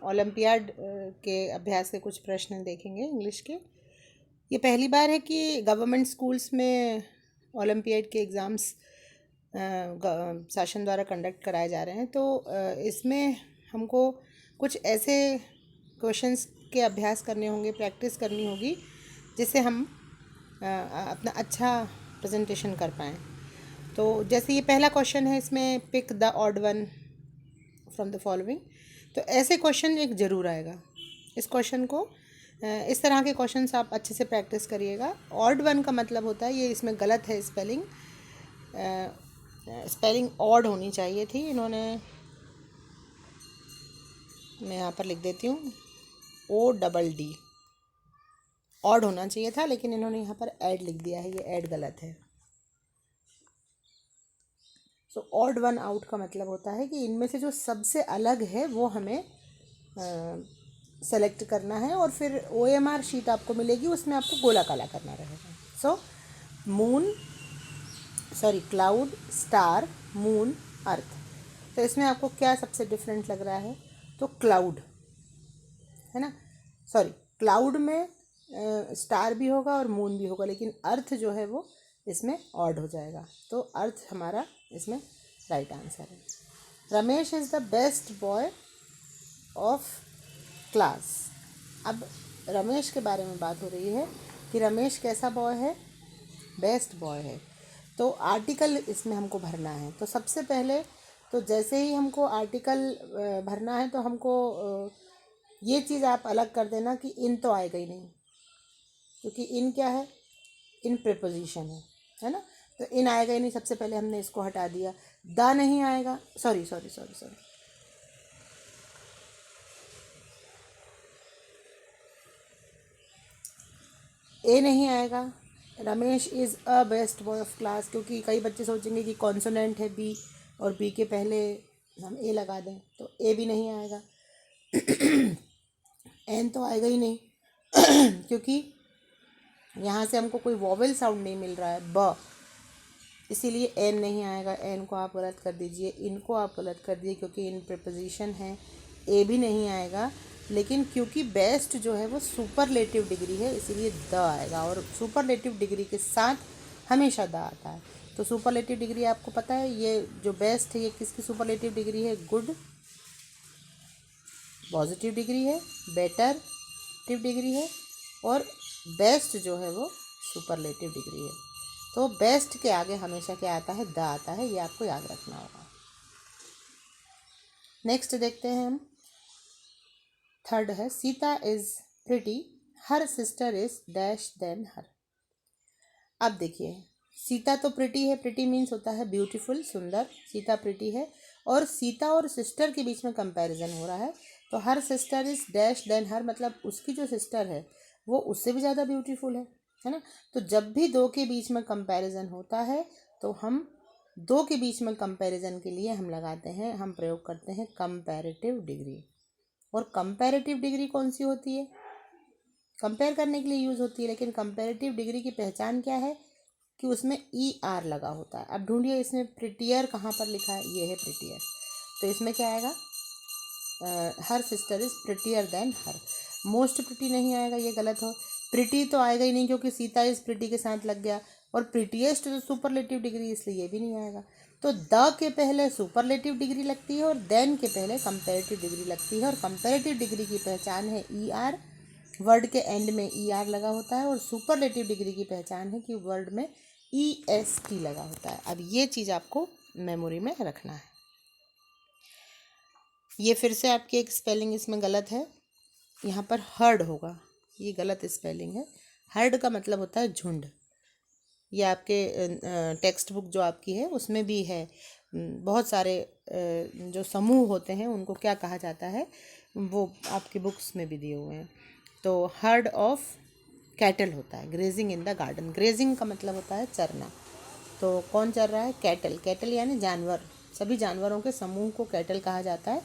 Olympiad के अभ्यास के कुछ प्रश्न देखेंगे इंग्लिश के। ये पहली बार है कि गवर्नमेंट स्कूल्स में ओलंपियाड के एग्ज़ाम्स शासन द्वारा कंडक्ट कराए जा रहे हैं। तो इसमें हमको कुछ ऐसे क्वेश्चंस के अभ्यास करने होंगे, प्रैक्टिस करनी होगी, जिससे हम अपना अच्छा प्रेजेंटेशन कर पाएँ। तो जैसे ये पहला क्वेश्चन है, इसमें pick the odd one from the following. तो ऐसे क्वेश्चन एक ज़रूर आएगा। इस क्वेश्चन को इस तरह के क्वेश्चंस आप अच्छे से प्रैक्टिस करिएगा। ऑड वन का मतलब होता है, ये इसमें गलत है स्पेलिंग, स्पेलिंग ऑड होनी चाहिए थी। इन्होंने, मैं यहाँ पर लिख देती हूँ ODD, ऑड होना चाहिए था, लेकिन इन्होंने यहाँ पर ऐड लिख दिया है, ये ऐड गलत है। सो ऑड वन आउट का मतलब होता है कि इनमें से जो सबसे अलग है वो हमें सेलेक्ट करना है, और फिर OMR शीट आपको मिलेगी, उसमें आपको गोला काला करना रहेगा। सो क्लाउड, स्टार, मून, अर्थ। तो इसमें आपको क्या सबसे डिफरेंट लग रहा है? तो क्लाउड है ना, क्लाउड में स्टार भी होगा और मून भी होगा, लेकिन अर्थ जो है वो इसमें ऑड हो जाएगा। तो अर्थ हमारा इसमें राइट आंसर है। Ramesh is the best boy of class. अब रमेश के बारे में बात हो रही है कि रमेश कैसा बॉय है? बेस्ट बॉय है। तो आर्टिकल इसमें हमको भरना है। तो सबसे पहले तो जैसे ही हमको आर्टिकल भरना है, तो हमको ये चीज़ आप अलग कर देना कि इन तो आएगा ही नहीं, क्योंकि इन क्या है? इन प्रीपोजिशन है ना। तो इन आएगा ही नहीं, सबसे पहले हमने इसको हटा दिया। द नहीं आएगा, सॉरी, ए नहीं आएगा। Ramesh is a best boy of class, क्योंकि कई बच्चे सोचेंगे कि कॉन्सोनेंट है बी और बी के पहले हम ए लगा दें, तो ए भी नहीं आएगा। एन तो आएगा ही नहीं क्योंकि यहाँ से हमको कोई वॉवेल साउंड नहीं मिल रहा है, ब, इसीलिए एन नहीं आएगा। एन को आप गलत कर दीजिए, इनको आप गलत कर दीजिए क्योंकि इन प्रीपोजिशन है। ए भी नहीं आएगा, लेकिन क्योंकि बेस्ट जो है वो सुपरलेटिव डिग्री है, इसीलिए द आएगा, और सुपरलेटिव डिग्री के साथ हमेशा द आता है। तो सुपरलेटिव डिग्री आपको पता है, ये जो बेस्ट है ये किसकी सुपरलेटिव डिग्री है? गुड पॉजिटिव डिग्री है, बेटर टिव डिग्री है, और बेस्ट जो है वो सुपरलेटिव डिग्री है। तो बेस्ट के आगे हमेशा क्या आता है? द आता है, ये आपको याद रखना होगा। नेक्स्ट देखते हैं हम। थर्ड है, Sita is pretty, her sister is dash than her. अब देखिए, सीता तो प्रिटी है, प्रिटी मीन्स होता है ब्यूटीफुल, सुंदर। सीता प्रिटी है, और सीता और सिस्टर के बीच में कंपैरिजन हो रहा है। तो her sister is dash than her, मतलब उसकी जो सिस्टर है वो उससे भी ज़्यादा ब्यूटीफुल है ना। तो जब भी दो के बीच में कंपैरिजन होता है, तो हम दो के बीच में कंपैरिजन के लिए हम लगाते हैं, हम प्रयोग करते हैं कंपैरेटिव डिग्री। और कंपैरेटिव डिग्री कौन सी होती है? कंपेयर करने के लिए यूज़ होती है, लेकिन कंपैरेटिव डिग्री की पहचान क्या है? कि उसमें ER लगा होता है। अब ढूंढिए इसमें प्रिटियर कहाँ पर लिखा है? ये है प्रिटियर। तो इसमें क्या आएगा? हर sister is prettier then her. Most pretty नहीं आएगा, ये गलत हो। प्रिटी तो आएगा ही नहीं, क्योंकि सीता इज प्रिटी के साथ लग गया, और प्रिटीएस्ट तो सुपरलेटिव डिग्री, इसलिए ये भी नहीं आएगा। तो द के पहले सुपरलेटिव डिग्री लगती है, और देन के पहले कंपैरेटिव डिग्री लगती है, और कंपैरेटिव डिग्री की पहचान है ER, वर्ड के एंड में ER लगा होता है, और सुपरलेटिव डिग्री की पहचान है कि वर्ड में EST लगा होता है। अब ये चीज़ आपको मेमोरी में रखना है। ये फिर से आपकी एक स्पेलिंग इसमें गलत है, यहाँ पर हर्ड होगा, ये गलत स्पेलिंग है। हर्ड का मतलब होता है झुंड। ये आपके टेक्स्ट बुक जो आपकी है उसमें भी है, बहुत सारे जो समूह होते हैं उनको क्या कहा जाता है, वो आपकी बुक्स में भी दिए हुए हैं। तो हर्ड ऑफ कैटल होता है, grazing in the garden. Grazing का मतलब होता है चरना। तो कौन चर रहा है? कैटल। कैटल यानी जानवर, सभी जानवरों के समूह को कैटल कहा जाता है,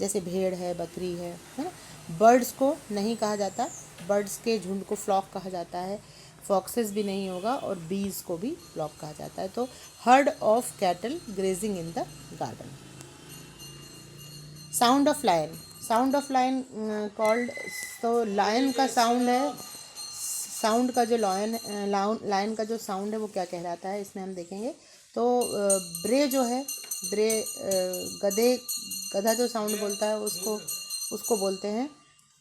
जैसे भेड़ है, बकरी है ना। बर्ड्स को नहीं कहा जाता, बर्ड्स के झुंड को फ्लॉक कहा जाता है। फॉक्सेस भी नहीं होगा, और बीज को भी फ्लॉक कहा जाता है। तो herd of cattle grazing in the garden. Sound of lion. Sound of lion called, तो लायन का साउंड है, साउंड का जो लायन का जो साउंड है वो क्या कहलाता है, इसमें हम देखेंगे। तो ब्रे जो है, ब्रे गधा जो साउंड बोलता है उसको बोलते हैं।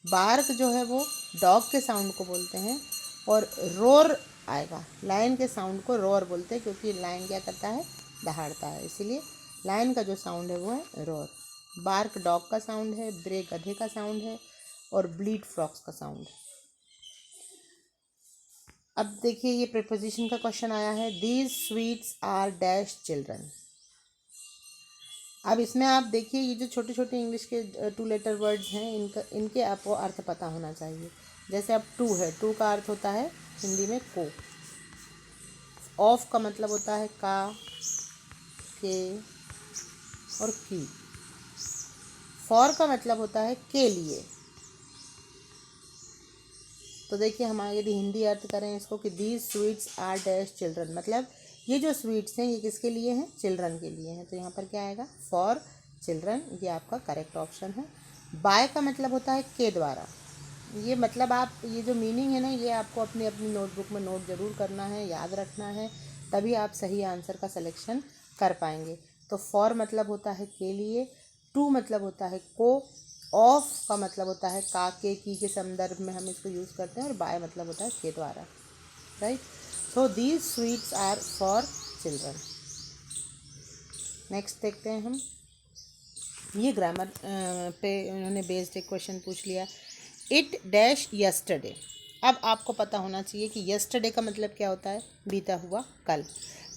बार्क जो है वो डॉग के साउंड को बोलते हैं। और रोर आएगा, लायन के साउंड को रोर बोलते हैं, क्योंकि लायन क्या करता है, दहाड़ता है, इसीलिए लायन का जो साउंड है वो है रोर। बार्क डॉग का साउंड है, ब्रे गधे का साउंड है, और ब्लीट फ्रॉक्स का साउंड है। अब देखिए ये प्रीपोजिशन का क्वेश्चन आया है, these sweets are dash children. अब इसमें आप देखिए ये जो छोटे छोटे इंग्लिश के 2 लेटर वर्ड्स हैं, इनके आपको अर्थ पता होना चाहिए। जैसे अब टू है, टू का अर्थ होता है हिंदी में को। ऑफ का मतलब होता है का, के और की। फॉर का मतलब होता है के लिए। तो देखिए हम यदि हिंदी अर्थ करें इसको कि these sweets are dash children, मतलब ये जो स्वीट्स हैं ये किसके लिए हैं, चिल्ड्रन के लिए हैं। तो यहाँ पर क्या आएगा, फॉर चिल्ड्रन, ये आपका करेक्ट ऑप्शन है। बाय का मतलब होता है के द्वारा। ये मतलब आप ये जो मीनिंग है ना, ये आपको अपनी अपनी नोटबुक में नोट ज़रूर करना है, याद रखना है, तभी आप सही आंसर का सिलेक्शन कर पाएंगे। तो फॉर मतलब होता है के लिए, टू मतलब होता है को, ऑफ का मतलब होता है का, के, की के संदर्भ में हम इसको यूज़ करते हैं, और बाय मतलब होता है के द्वारा, right. So these sweets are for children. Next देखते हैं हम, ये ग्रामर पे उन्होंने बेस्ड एक क्वेश्चन पूछ लिया, इट डैश यस्टरडे। अब आपको पता होना चाहिए कि यस्टरडे का मतलब क्या होता है, बीता हुआ कल।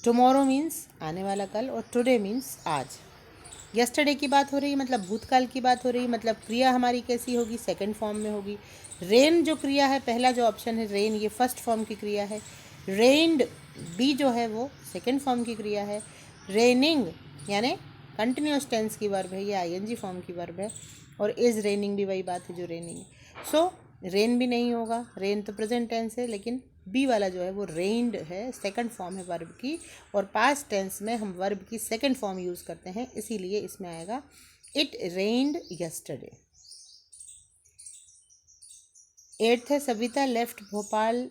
टुमारो मीन्स आने वाला कल, और टुडे मीन्स आज। यस्टरडे की बात हो रही है मतलब भूतकाल की बात हो रही है, मतलब क्रिया हमारी कैसी होगी, सेकंड फॉर्म में होगी। रेन जो क्रिया है, पहला जो ऑप्शन है रेन, ये फर्स्ट फॉर्म की क्रिया है। रेन्ड बी जो है वो सेकंड फॉर्म की क्रिया है। रेनिंग यानी कंटिन्यूस टेंस की वर्ब है, ये आईएनजी फॉर्म की वर्ब है। और इज़ रेनिंग भी वही बात है जो रेनिंग है। सो रेन भी नहीं होगा, रेन तो प्रेजेंट टेंस है, लेकिन बी वाला जो है वो रेन्ड है, सेकंड फॉर्म है वर्ब की, और पास्ट टेंस में हम वर्ब की सेकंड फॉर्म यूज़ करते हैं, इसीलिए इसमें आएगा इट रेन्ड यस्टरडे। 8th है, Savita left Bhopal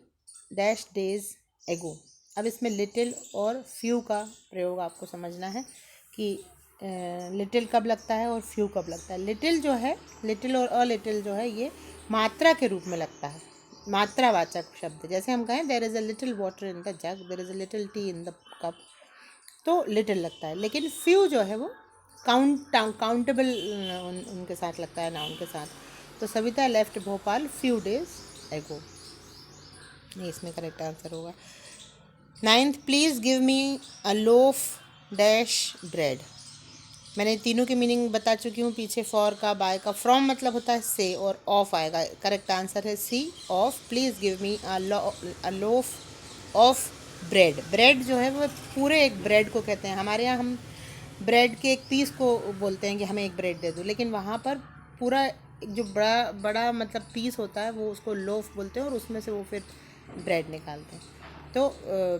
dash days एगो। अब इसमें लिटिल और फ्यू का प्रयोग आपको समझना है कि लिटिल कब लगता है और फ्यू कब लगता है। लिटिल जो है, लिटिल और अ लिटिल जो है, ये मात्रा के रूप में लगता है, मात्रावाचक शब्द। जैसे हम कहें there is a little water in the jug, there is a little tea in the cup, तो लिटिल लगता है। लेकिन फ्यू जो है वो काउंटेबल उनके साथ लगता है, नाउन के साथ। तो Savita left Bhopal few days एगो, ये इसमें करेक्ट आंसर होगा। 9th, please give me a loaf dash bread. मैंने तीनों की मीनिंग बता चुकी हूँ पीछे, फॉर का, बाय का। फ्रॉम मतलब होता है से, और ऑफ आएगा, करेक्ट आंसर है C, of. Please give me a loaf of bread. Bread जो है वो पूरे एक ब्रेड को कहते हैं, हमारे यहाँ हम ब्रेड के एक पीस को बोलते हैं कि हमें एक ब्रेड दे दो, लेकिन वहाँ पर पूरा जो बड़ा बड़ा मतलब पीस होता है वो उसको लोफ बोलते हैं, और उसमें से वो फिर ब्रेड निकालते हैं। तो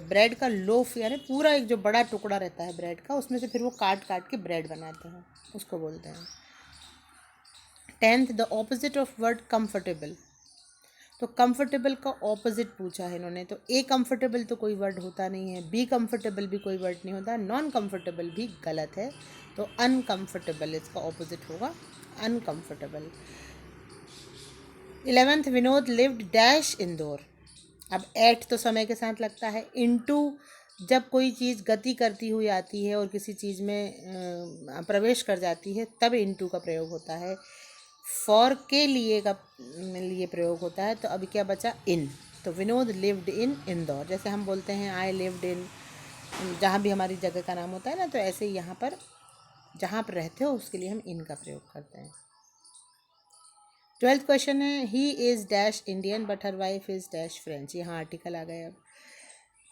ब्रेड का लोफ यानी पूरा एक जो बड़ा टुकड़ा रहता है ब्रेड का, उसमें से फिर वो काट काट के ब्रेड बनाते हैं, उसको बोलते हैं। 10th, the opposite of word comfortable. तो कंफर्टेबल का ऑपोजिट पूछा है इन्होंने, तो ए कंफर्टेबल तो कोई वर्ड होता नहीं है, बी कंफर्टेबल भी कोई वर्ड नहीं होता, नॉन कंफर्टेबल भी गलत है, तो अनकंफर्टेबल इसका ऑपोजिट होगा, uncomfortable. 11th, Vinod lived dash Indore. अब एट तो समय के साथ लगता है, इनटू जब कोई चीज़ गति करती हुई आती है और किसी चीज़ में प्रवेश कर जाती है तब इनटू का प्रयोग होता है। फॉर के लिए प्रयोग होता है। तो अभी क्या बचा, इन। तो विनोद लिव्ड इन इंदौर, जैसे हम बोलते हैं आई लिव्ड इन, जहाँ भी हमारी जगह का नाम होता है ना, तो ऐसे ही यहाँ पर जहाँ पर रहते हो उसके लिए हम इन का प्रयोग करते हैं। 12th क्वेश्चन है, he is dash Indian but her wife is dash French. यहाँ आर्टिकल आ गए। अब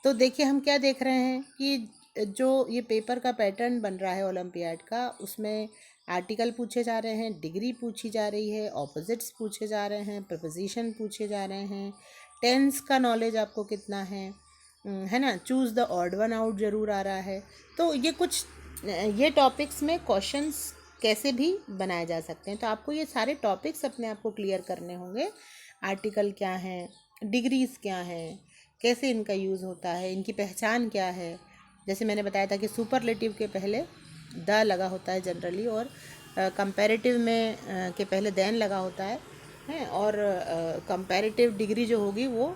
तो देखिए हम क्या देख रहे हैं कि जो ये पेपर का पैटर्न बन रहा है ओलंपियाड का, उसमें आर्टिकल पूछे जा रहे हैं, डिग्री पूछी जा रही है, ऑपोजिट्स पूछे जा रहे हैं, प्रपोजिशन पूछे जा रहे हैं, टेंस का नॉलेज आपको कितना है ना, choose the odd one out ज़रूर आ रहा है। तो ये कुछ ये टॉपिक्स में क्वेश्चंस कैसे भी बनाए जा सकते हैं। तो आपको ये सारे टॉपिक्स अपने आप को क्लियर करने होंगे। आर्टिकल क्या हैं, डिग्रीज़ क्या हैं, कैसे इनका यूज़ होता है, इनकी पहचान क्या है। जैसे मैंने बताया था कि सुपरलेटिव के पहले द लगा होता है जनरली, और कंपैरेटिव में के पहले देन लगा होता है और कंपैरेटिव डिग्री जो होगी वो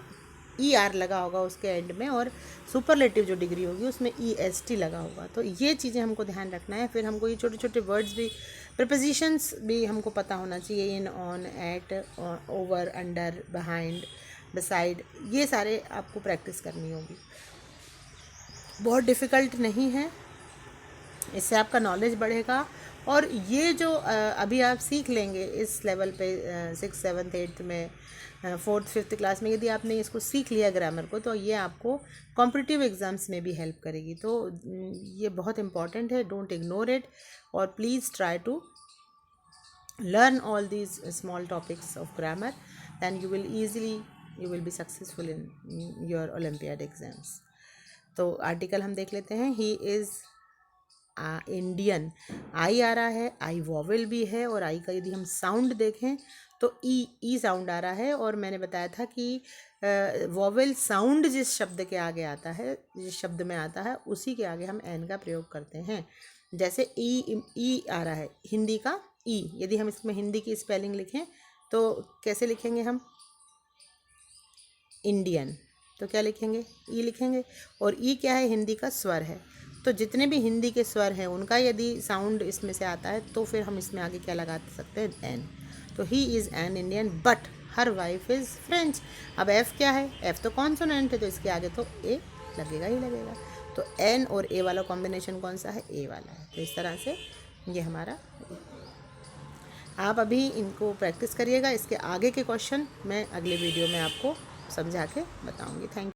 ER लगा होगा उसके एंड में, और सुपरलेटिव जो डिग्री होगी उसमें EST लगा होगा। तो ये चीज़ें हमको ध्यान रखना है। फिर हमको ये छोटे छोटे वर्ड्स भी, प्रिपोजिशंस भी हमको पता होना चाहिए। In, on, at, over, under, behind, beside, ये सारे आपको प्रैक्टिस करनी होगी। बहुत डिफ़िकल्ट नहीं है, इससे आपका नॉलेज बढ़ेगा। और ये जो अभी आप सीख लेंगे इस लेवल पे 6th 7th 8th में, 4th 5th क्लास में, यदि आपने इसको सीख लिया ग्रामर को, तो ये आपको कॉम्पिटिटिव एग्ज़ाम्स में भी हेल्प करेगी। तो ये बहुत इंपॉर्टेंट है, डोंट इग्नोर इट, और please try to learn all these small topics of grammar, then you will be successful in your Olympiad exams. तो आर्टिकल हम देख लेते हैं। ही इज़ इंडियन, आई आ रहा है, आई वॉवेल भी है, और आई का यदि हम साउंड देखें तो ई साउंड आ रहा है। और मैंने बताया था कि वॉवेल साउंड जिस शब्द के आगे आता है, जिस शब्द में आता है, उसी के आगे हम एन का प्रयोग करते हैं। जैसे ई आ रहा है हिंदी का ई, यदि हम इसमें हिंदी की स्पेलिंग लिखें तो कैसे लिखेंगे हम? इंडियन, तो क्या लिखेंगे? ई लिखेंगे। और ई क्या है? हिंदी का स्वर है। तो जितने भी हिंदी के स्वर हैं उनका यदि साउंड इसमें से आता है तो फिर हम इसमें आगे क्या लगा सकते हैं? एन। तो he is an Indian but her wife is French. अब एफ़ क्या है? एफ़ तो कॉन्सोनेंट है, तो इसके आगे तो ए लगेगा ही लगेगा। तो एन और ए वाला कॉम्बिनेशन कौन सा है? ए वाला है। तो इस तरह से ये हमारा, आप अभी इनको प्रैक्टिस करिएगा। इसके आगे के क्वेश्चन मैं अगले वीडियो में आपको समझा के बताऊंगी। Thank you.